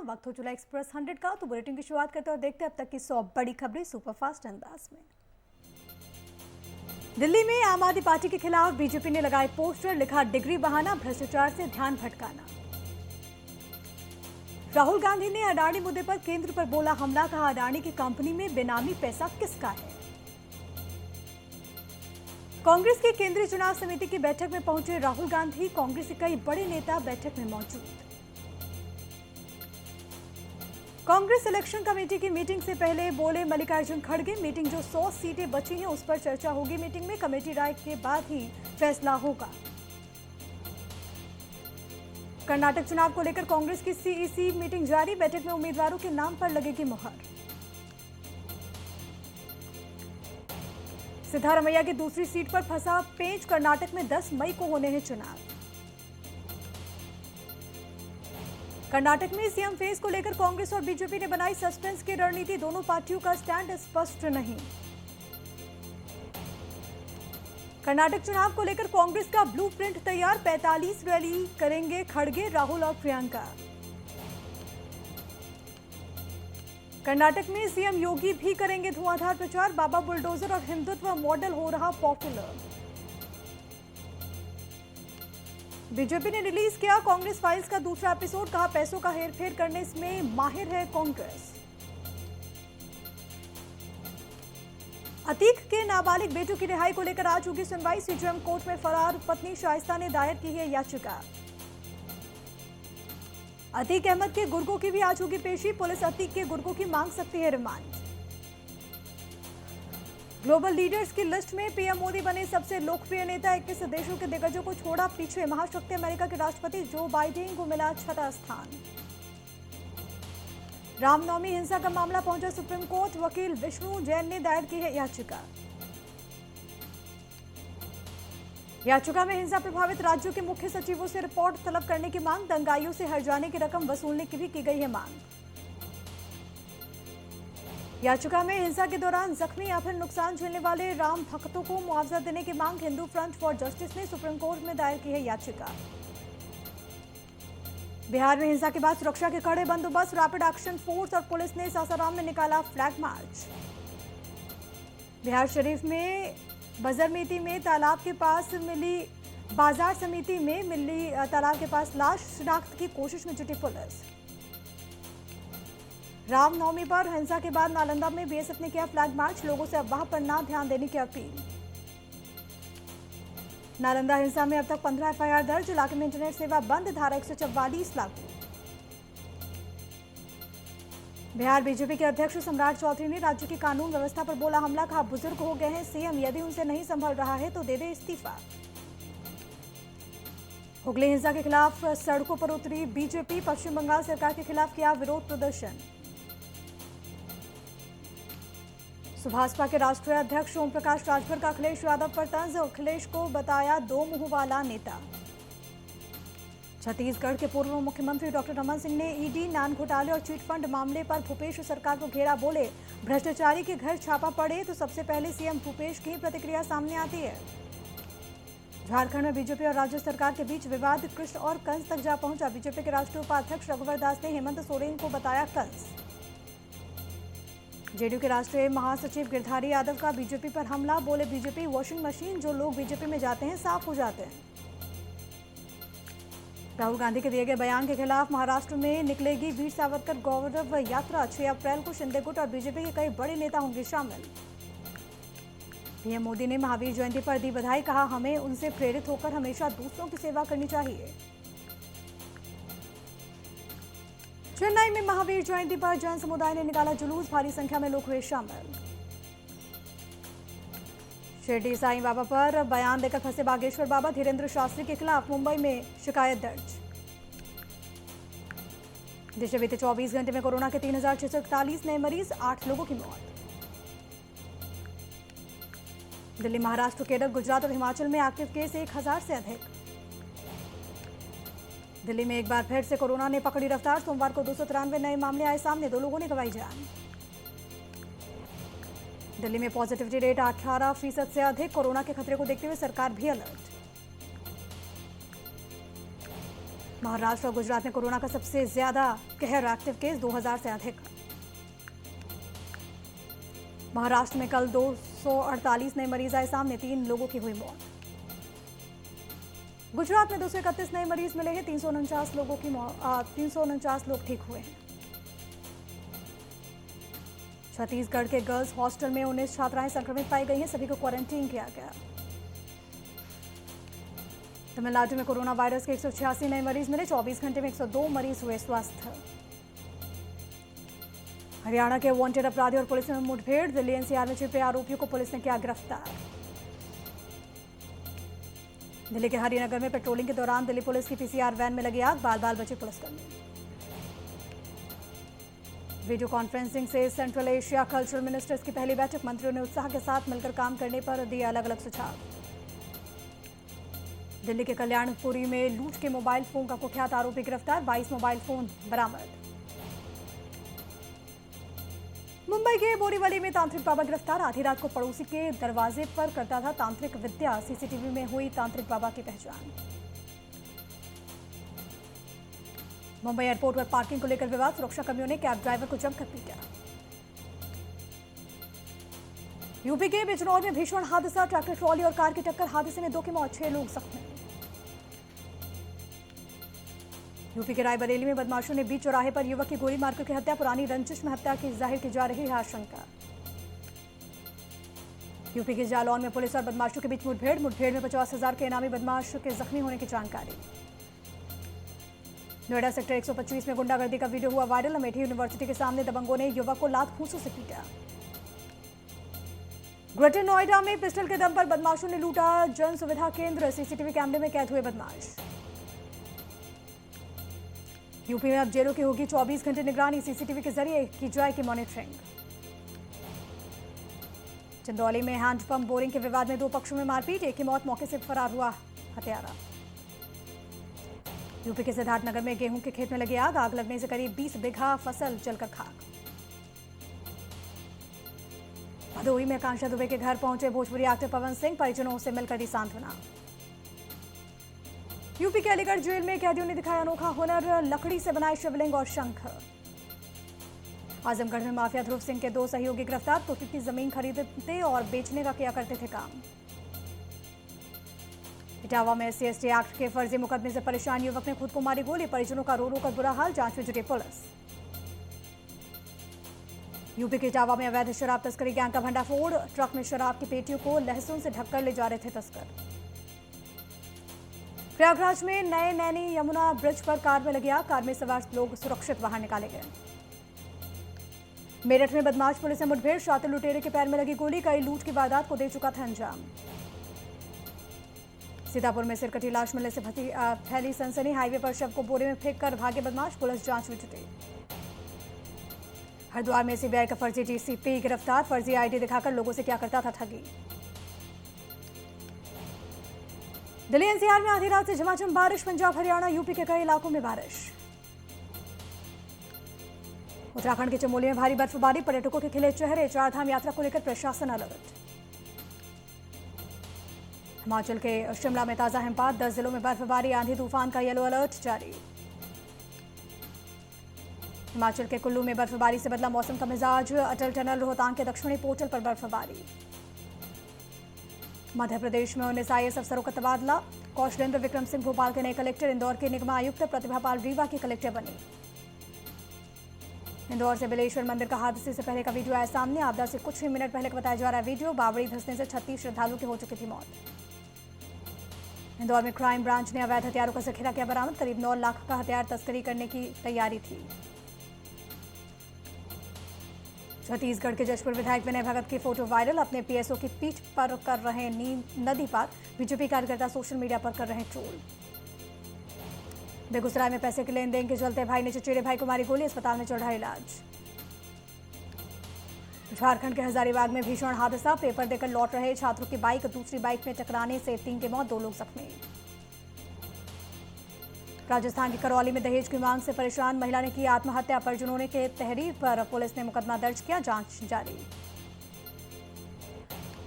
वक्त हो चला एक्सप्रेस 100 का। तो बुलेटिन की शुरुआत करते हैं और देखते हैं अब तक की 100 बड़ी खबरें सुपरफास्ट अंदाज में। दिल्ली में आम आदमी पार्टी के खिलाफ बीजेपी ने लगाए पोस्टर, लिखा डिग्री बहाना, भ्रष्टाचार से ध्यान भटकाना। राहुल गांधी ने अडानी मुद्दे पर केंद्र पर बोला हमला, कहा अडानी की कंपनी में बेनामी पैसा किसका है। कांग्रेस की केंद्रीय चुनाव समिति की बैठक में पहुंचे राहुल गांधी, कांग्रेस के कई बड़े नेता बैठक में मौजूद। कांग्रेस इलेक्शन कमेटी की मीटिंग से पहले बोले मल्लिकार्जुन खड़गे, मीटिंग जो 100 सीटें बची हैं उस पर चर्चा होगी मीटिंग में, कमेटी राय के बाद ही फैसला होगा। कर्नाटक चुनाव को लेकर कांग्रेस की सीईसी मीटिंग जारी, बैठक में उम्मीदवारों के नाम पर लगेगी मुहर। सिद्धारमैया की दूसरी सीट पर फंसा पेंच, कर्नाटक में 10 मई को होने हैं चुनाव। कर्नाटक में सीएम फेस को लेकर कांग्रेस और बीजेपी ने बनाई सस्पेंस की रणनीति, दोनों पार्टियों का स्टैंड स्पष्ट नहीं। कर्नाटक चुनाव को लेकर कांग्रेस का ब्लूप्रिंट तैयार, 45 रैली करेंगे खड़गे, राहुल और प्रियंका। कर्नाटक में सीएम योगी भी करेंगे धुआंधार प्रचार, बाबा बुलडोजर और हिंदुत्व मॉडल हो रहा पॉपुलर। बीजेपी ने रिलीज किया कांग्रेस फाइल्स का दूसरा एपिसोड, कहा पैसों का हेरफेर करने में माहिर है कांग्रेस। अतीक के नाबालिग बेटों की रिहाई को लेकर आज होगी सुनवाई, सीजेएम कोर्ट में फरार पत्नी शाइस्ता ने दायर की है याचिका। अतीक अहमद के गुर्गों की भी आज होगी पेशी, पुलिस अतीक के गुर्गों की मांग सकती है रिमांड। ग्लोबल लीडर्स की लिस्ट में पीएम मोदी बने सबसे लोकप्रिय नेता, 21 देशों के दिग्गजों को छोड़ा पीछे, महाशक्ति अमेरिका के राष्ट्रपति जो बाइडेन को मिला 6वां स्थान। रामनवमी हिंसा का मामला पहुंचा सुप्रीम कोर्ट, वकील विष्णु जैन ने दायर की है याचिका। याचिका में हिंसा प्रभावित राज्यों के मुख्य सचिवों से रिपोर्ट तलब करने की मांग, दंगाइयों से हर्जाने की रकम वसूलने की भी की गई है मांग। याचिका में हिंसा के दौरान जख्मी या फिर नुकसान झेलने वाले राम भक्तों को मुआवजा देने की मांग, हिंदू फ्रंट फॉर जस्टिस ने सुप्रीम कोर्ट में दायर की है याचिका। बिहार में हिंसा के बाद सुरक्षा के कड़े बंदोबस्त, रैपिड एक्शन फोर्स और पुलिस ने सासाराम में निकाला फ्लैग मार्च। बिहार शरीफ में बजरमीती में तालाब के पास मिली बाजार समिति में मिली तालाब के पास लाश, शिनाख्त की कोशिश में जुटी पुलिस। रामनवमी पर हिंसा के बाद नालंदा में बीएसएफ ने किया फ्लैग मार्च, लोगों से अफवाह पर ना ध्यान देने की अपील। नालंदा हिंसा में अब तक 15 एफआईआर दर्ज, इलाके में इंटरनेट सेवा बंद, धारा 144 लागू। बिहार बीजेपी के अध्यक्ष सम्राट चौधरी ने राज्य की कानून व्यवस्था पर बोला हमला, कहा बुजुर्ग हो गए हैं सीएम, यदि उनसे नहीं संभल रहा है तो दे दे इस्तीफा। हुगली हिंसा के खिलाफ सड़कों पर उतरी बीजेपी, पश्चिम बंगाल सरकार के खिलाफ किया विरोध प्रदर्शन। सुभाषपा के राष्ट्रीय अध्यक्ष ओम प्रकाश राजभर का अखिलेश यादव पर तंज, अखिलेश को बताया दो मुंह वाला नेता। छत्तीसगढ़ के पूर्व मुख्यमंत्री डॉक्टर रमन सिंह ने ईडी, नान घोटाले और चिटफंड मामले पर भूपेश सरकार को घेरा, बोले भ्रष्टाचारी के घर छापा पड़े तो सबसे पहले सीएम भूपेश की प्रतिक्रिया सामने आती है। झारखंड में बीजेपी और राज्य सरकार के बीच विवाद कृष्ण और कंस तक जा पहुंचा, बीजेपी के राष्ट्रीय उपाध्यक्ष रघुवर दास ने हेमंत सोरेन को बताया कंस। जेडीयू के राष्ट्रीय महासचिव गिरधारी यादव का बीजेपी पर हमला, बोले बीजेपी वॉशिंग मशीन, जो लोग बीजेपी में जाते हैं साफ हो जाते हैं। राहुल गांधी के दिए गए बयान के खिलाफ महाराष्ट्र में निकलेगी वीर सावरकर गौरव यात्रा, 6 अप्रैल को शिंदे गुट और बीजेपी के कई बड़े नेता होंगे शामिल। पीएम मोदी ने महावीर जयंती पर दी बधाई, कहा हमें उनसे प्रेरित होकर हमेशा दूसरों की सेवा करनी चाहिए। चेन्नई में महावीर जयंती पर जैन समुदाय ने निकाला जुलूस, भारी संख्या में लोग हुए शामिल। शिरडी साईं बाबा पर बयान देकर फंसे बागेश्वर बाबा, धीरेन्द्र शास्त्री के खिलाफ मुंबई में शिकायत दर्ज। देश में बीते 24 घंटे में कोरोना के 3641 नए मरीज, 8 लोगों की मौत। दिल्ली, महाराष्ट्र, केरल, गुजरात और हिमाचल में एक्टिव केस 1000 से अधिक। दिल्ली में एक बार फिर से कोरोना ने पकड़ी रफ्तार, सोमवार को 293 नए मामले आए सामने, 2 लोगों ने गंवाई जान। दिल्ली में पॉजिटिविटी रेट 18% से अधिक, कोरोना के खतरे को देखते हुए सरकार भी अलर्ट। महाराष्ट्र और गुजरात में कोरोना का सबसे ज्यादा कहर, एक्टिव केस 2000 से अधिक। महाराष्ट्र में कल 248 नए मरीज आए सामने, 3 लोगों की हुई मौत। गुजरात में 231 नए मरीज मिले हैं, 349 लोग ठीक हुए हैं। छत्तीसगढ़ के गर्ल्स हॉस्टल में 19 छात्राएं संक्रमित पाई गई हैं, सभी को क्वारंटीन किया गया। तमिलनाडु में कोरोना वायरस के 186 नए मरीज मिले, 24 घंटे में 102 मरीज हुए स्वस्थ। हरियाणा के वांटेड अपराधी और पुलिस में मुठभेड़, दिल्ली एनसीआर में छिपे आरोपियों को पुलिस ने किया गिरफ्तार। दिल्ली के हरिनगर में पेट्रोलिंग के दौरान दिल्ली पुलिस की पीसीआर वैन में लगी आग, बाल बाल बचे पुलिसकर्मी। वीडियो कॉन्फ्रेंसिंग से सेंट्रल एशिया कल्चरल मिनिस्टर्स की पहली बैठक, मंत्रियों ने उत्साह के साथ मिलकर काम करने पर दिए अलग अलग सुझाव। दिल्ली के कल्याणपुरी में लूट के मोबाइल फोन का कुख्यात आरोपी गिरफ्तार, 22 मोबाइल फोन बरामद। मुंबई के बोरीवली में तांत्रिक बाबा गिरफ्तार, आधी रात को पड़ोसी के दरवाजे पर करता था तांत्रिक विद्या, सीसीटीवी में हुई तांत्रिक बाबा की पहचान। मुंबई एयरपोर्ट पर पार्किंग को लेकर विवाद, सुरक्षा कर्मियों ने कैब ड्राइवर को जमकर पीटा। यूपी के बिजनौर में भीषण हादसा, ट्रैक्टर ट्रॉली और कार की टक्कर, हादसे में 2 की मौत, 6 लोग जख्मी। यूपी के रायबरेली में बदमाशों ने बीच चौराहे पर युवक की गोली मारकर की हत्या, पुरानी रंजिश में हत्या की जाहिर की जा रही है आशंका। यूपी के जालौन में पुलिस और बदमाशों के बीच मुठभेड़ में 50,000 के इनामी बदमाश के जख्मी होने की जानकारी। नोएडा सेक्टर 125 में गुंडागर्दी का वीडियो हुआ वायरल, अमेठी यूनिवर्सिटी के सामने दबंगों ने युवक को लात फूंसों से पीटा। ग्रेटर नोएडा में पिस्टल के दम पर बदमाशों ने लूटा जन सुविधा केंद्र, सीसीटीवी कैमरे में कैद हुए बदमाश। यूपी में अब जेलों की होगी 24 घंटे निगरानी, सीसीटीवी के जरिए की जाएगी मॉनिटरिंग। चंदौली में हैंडपंप बोरिंग के विवाद में 2 पक्षों में मारपीट, एक की मौत, मौके से फरार हुआ हत्यारा। यूपी के सिद्धार्थनगर में गेहूं के खेत में लगी आग, आग लगने से करीब 20 बीघा फसल जलकर खाक। भदोही में आकांक्षा दुबे के घर पहुंचे भोजपुरी एक्टर पवन सिंह, परिजनों से मिलकर दी सांत्वना। यूपी के अलीगढ़ जेल में कैदियों ने दिखाया अनोखा हुनर, लकड़ी से बनाए शिवलिंग और शंख। आजमगढ़ में माफिया ध्रुव सिंह के 2 सहयोगी गिरफ्तार, तो कितनी जमीन खरीदते और बेचने का किया करते थे काम। इटावा में SC/ST एक्ट के फर्जी मुकदमे से परेशान युवक ने खुद को मारी गोली, परिजनों का रो रो कर बुरा हाल, जांच में जुटी पुलिस। यूपी के इटावा में अवैध शराब तस्करी गैंग का भंडाफोड़, ट्रक में शराब की पेटियों को लहसुन से ढककर ले जा रहे थे तस्कर। प्रयागराज में नए नैनी यमुना ब्रिज पर कार में लगी आग, कार में सवार लोग सुरक्षित बाहर निकाले गए। मेरठ में बदमाश पुलिस से मुठभेड़, शातिर लुटेरे के पैर में लगी गोली, कई लूट की वारदात को दे चुका था अंजाम। सीतापुर में सिरकटी लाश मिलने से फैली सनसनी, हाईवे पर शव को बोरे में फेंककर भागे बदमाश, पुलिस जांच में जुटी। हरिद्वार में सीबीआई का फर्जी डीसीपी गिरफ्तार, फर्जी आईडी दिखाकर लोगों से क्या करता था ठगी। दिल्ली एनसीआर में आधी रात से झमाझम बारिश, पंजाब हरियाणा यूपी के कई इलाकों में बारिश। उत्तराखंड के चमोली में भारी बर्फबारी, पर्यटकों के खिले चेहरे, 4 धाम यात्रा को लेकर प्रशासन अलर्ट। हिमाचल के शिमला में ताजा हिमपात, 10 जिलों में बर्फबारी, आंधी तूफान का येलो अलर्ट जारी। हिमाचल के कुल्लू में बर्फबारी से बदला मौसम का मिजाज, अटल टनल रोहतांग के दक्षिणी पोर्टल पर बर्फबारी। मध्य प्रदेश में 19 IAS अफसरों का तबादला, कौशलेंद्र विक्रम सिंह भोपाल के नए कलेक्टर, इंदौर के निगम आयुक्त प्रतिभा पाल रीवा की कलेक्टर बनी। इंदौर से बिलेश्वर मंदिर का हादसे से पहले का वीडियो आया सामने, आपदा से कुछ ही मिनट पहले का बताया जा रहा है वीडियो, बावड़ी धंसने से 36 श्रद्धालुओं की हो चुकी थी मौत। इंदौर में क्राइम ब्रांच ने अवैध हथियारों का जखीरा किया बरामद, करीब 9 लाख का हथियार तस्करी करने की तैयारी थी। छत्तीसगढ़ के जशपुर विधायक विनय भगत की फोटो वायरल, अपने पीएसओ की पीठ पर कर रहे नदी पार, बीजेपी कार्यकर्ता सोशल मीडिया पर कर रहे ट्रोल। बेगूसराय में पैसे के लेन देन के चलते भाई ने चचेरे भाई को मारी गोली, अस्पताल में चल रहा इलाज। झारखंड के हजारीबाग में भीषण हादसा, पेपर देकर लौट रहे छात्रों की बाइक दूसरी बाइक में टकराने से 3 की मौत, 2 लोग जख्मी। राजस्थान के करौली में दहेज की मांग से परेशान महिला ने की आत्महत्या, परिजनों के तहरीर पर पुलिस ने मुकदमा दर्ज किया, जांच जारी।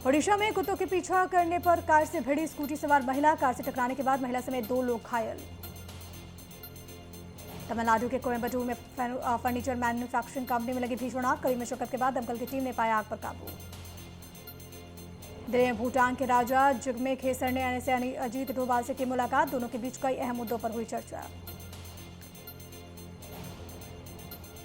ओडिशा में कुत्तों के पीछा करने पर कार से भिड़ी स्कूटी सवार महिला, कार से टकराने के बाद महिला समेत 2 लोग घायल। तमिलनाडु के कोयम्बटूर में फर्नीचर मैन्युफैक्चरिंग कंपनी में लगी भीषण आग। कड़ी मशक्कत के बाद दमकल की टीम ने पाया आग पर काबू। दिल्ली में भूटान के राजा जिग्मे खेसर ने एनएसए अजीत डोभाल से की मुलाकात। दोनों के बीच कई अहम मुद्दों पर हुई चर्चा।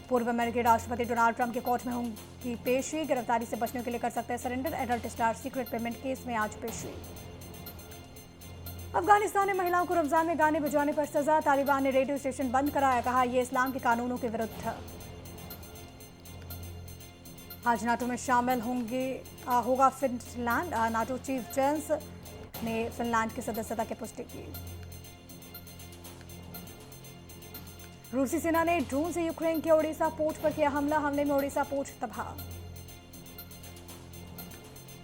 पूर्व अमेरिकी राष्ट्रपति डोनाल्ड ट्रंप की कोर्ट में होंगी पेशी। गिरफ्तारी से बचने के लिए कर सकते हैं surrender. Adult star secret payment case में आज पेशी। अफगानिस्तान में महिलाओं को रमजान में गाने बजाने पर सजा। तालिबान ने रेडियो स्टेशन बंद कराया। कहा यह इस्लाम के कानूनों के विरुद्ध है। आज नाटो में शामिल होगा फिनलैंड। नाटो चीफ जेंस ने फिनलैंड की सदस्यता की पुष्टि की। रूसी सेना ने ड्रोन से यूक्रेन के ओडिशा पोर्ट पर किया हमला। हमले में ओडिशा पोर्ट तबाह।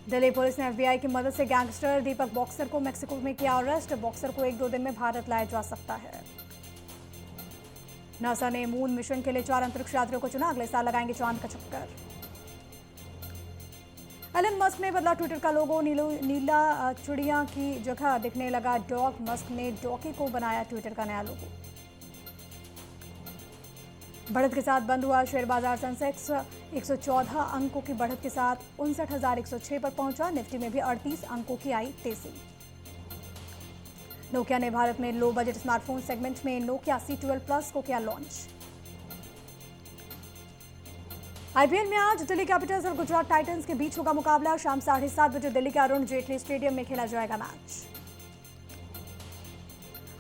दिल्ली पुलिस ने एफबीआई की मदद से गैंगस्टर दीपक बॉक्सर को मेक्सिको में किया अरेस्ट। बॉक्सर को 1-2 दिन में भारत लाया जा सकता है। नासा ने मून मिशन के लिए 4 अंतरिक्ष यात्रियों को चुना। अगले साल लगाएंगे चांद का चक्कर। एलन मस्क ने बदला ट्विटर का लोगो। नीला चिड़िया की जगह दिखने लगा डॉग। मस्क ने डॉगी को बनाया ट्विटर का नया लोगो। बढ़त के साथ बंद हुआ शेयर बाजार। सेंसेक्स 114 अंकों की बढ़त के साथ 59,106 पर पहुंचा। निफ्टी में भी 38 अंकों की आई तेजी। नोकिया ने भारत में लो बजट स्मार्टफोन सेगमेंट में नोकिया C12 प्लस को किया लॉन्च। आईपीएल में आज दिल्ली कैपिटल्स और गुजरात टाइटंस के बीच होगा मुकाबला। शाम 7:30 बजे दिल्ली के अरुण जेटली स्टेडियम में खेला जाएगा मैच।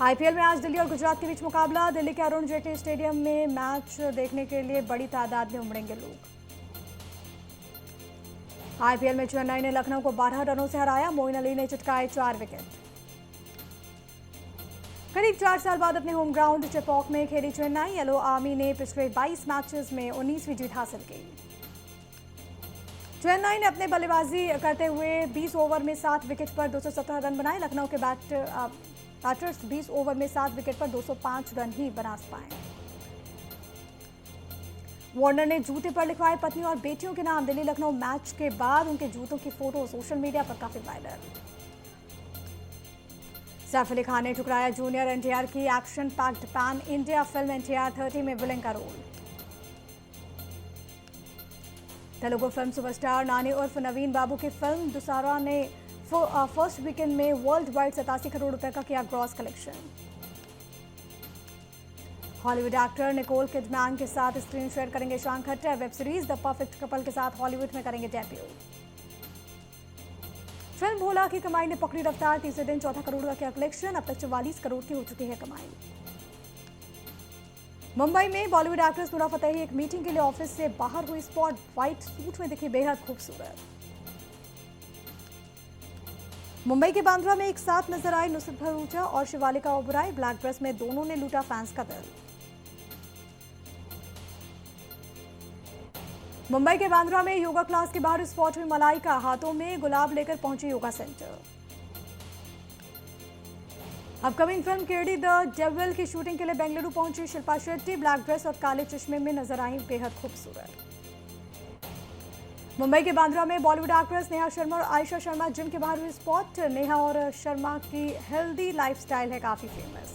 आईपीएल में आज दिल्ली और गुजरात के बीच मुकाबला। दिल्ली के अरुण जेटली स्टेडियम में मैच देखने के लिए बड़ी तादाद में उमड़ेंगे लोग। आईपीएल में चेन्नई ने लखनऊ को 12 रनों से हराया। मोइन अली ने चटकाए 4 विकेट। करीब 4 साल बाद अपने होम ग्राउंड चेपॉक में खेली चेन्नई। येलो आर्मी ने पिछले 22 मैचेस में 19वीं जीत हासिल की। चेन्नई ने अपने बल्लेबाजी करते हुए 20 ओवर में 7 विकेट पर 217 रन बनाए। लखनऊ के बैटर्स 20 ओवर में 7 विकेट पर 205 रन ही बना पाए। वार्नर ने जूते पर लिखवाए पत्नी और बेटियों के नाम। दिल्ली लखनऊ मैच के बाद उनके जूतों की फोटो सोशल मीडिया पर काफी वायरल। सैफ अली खान ने ठुकराया जूनियर एनटीआर की action packed pan India film NTR 30 में विलेन का रोल। तेलुगु फिल्म सुपरस्टार नानी उर्फ नवीन बाबू की फिल्म दुसारा ने फर्स्ट वीकेंड में वर्ल्ड वाइड 87 करोड़ रुपए का किया gross collection. Hollywood actor Nicole Kidman के साथ स्क्रीन शेयर करेंगे Ishaan Khatter. Web series the perfect couple के साथ हॉलीवुड में करेंगे डेब्यू। फिल्म भोला की कमाई ने पकड़ी रफ्तार। तीसरे दिन 14 करोड़ का किया कलेक्शन। अब तक 44 करोड़ की हो चुकी है कमाई। मुंबई में बॉलीवुड एक्ट्रेस नूरा फतेही एक मीटिंग के लिए ऑफिस से बाहर हुई स्पॉट। व्हाइट सूट में दिखी बेहद खूबसूरत। मुंबई के बांद्रा में एक साथ नजर आए नुसरत भरूचा और शिवालिका ओबराय। ब्लैक ड्रेस में दोनों ने लूटा फैंस का दिल। मुंबई के बांद्रा में योगा क्लास के बाहर स्पॉट हुई मलाइका। हाथों में गुलाब लेकर पहुंची yoga centre. Upcoming film KD the devil की शूटिंग के लिए बेंगलुरु पहुंची शिल्पा शेट्टी। ब्लैक ड्रेस और काले चश्मे में नजर आई बेहद खूबसूरत। मुंबई के बांद्रा में बॉलीवुड एक्ट्रेस नेहा शर्मा और आयशा शर्मा जिम के बाहर हुई स्पॉट। नेहा और शर्मा की हेल्दी लाइफस्टाइल है काफी फेमस।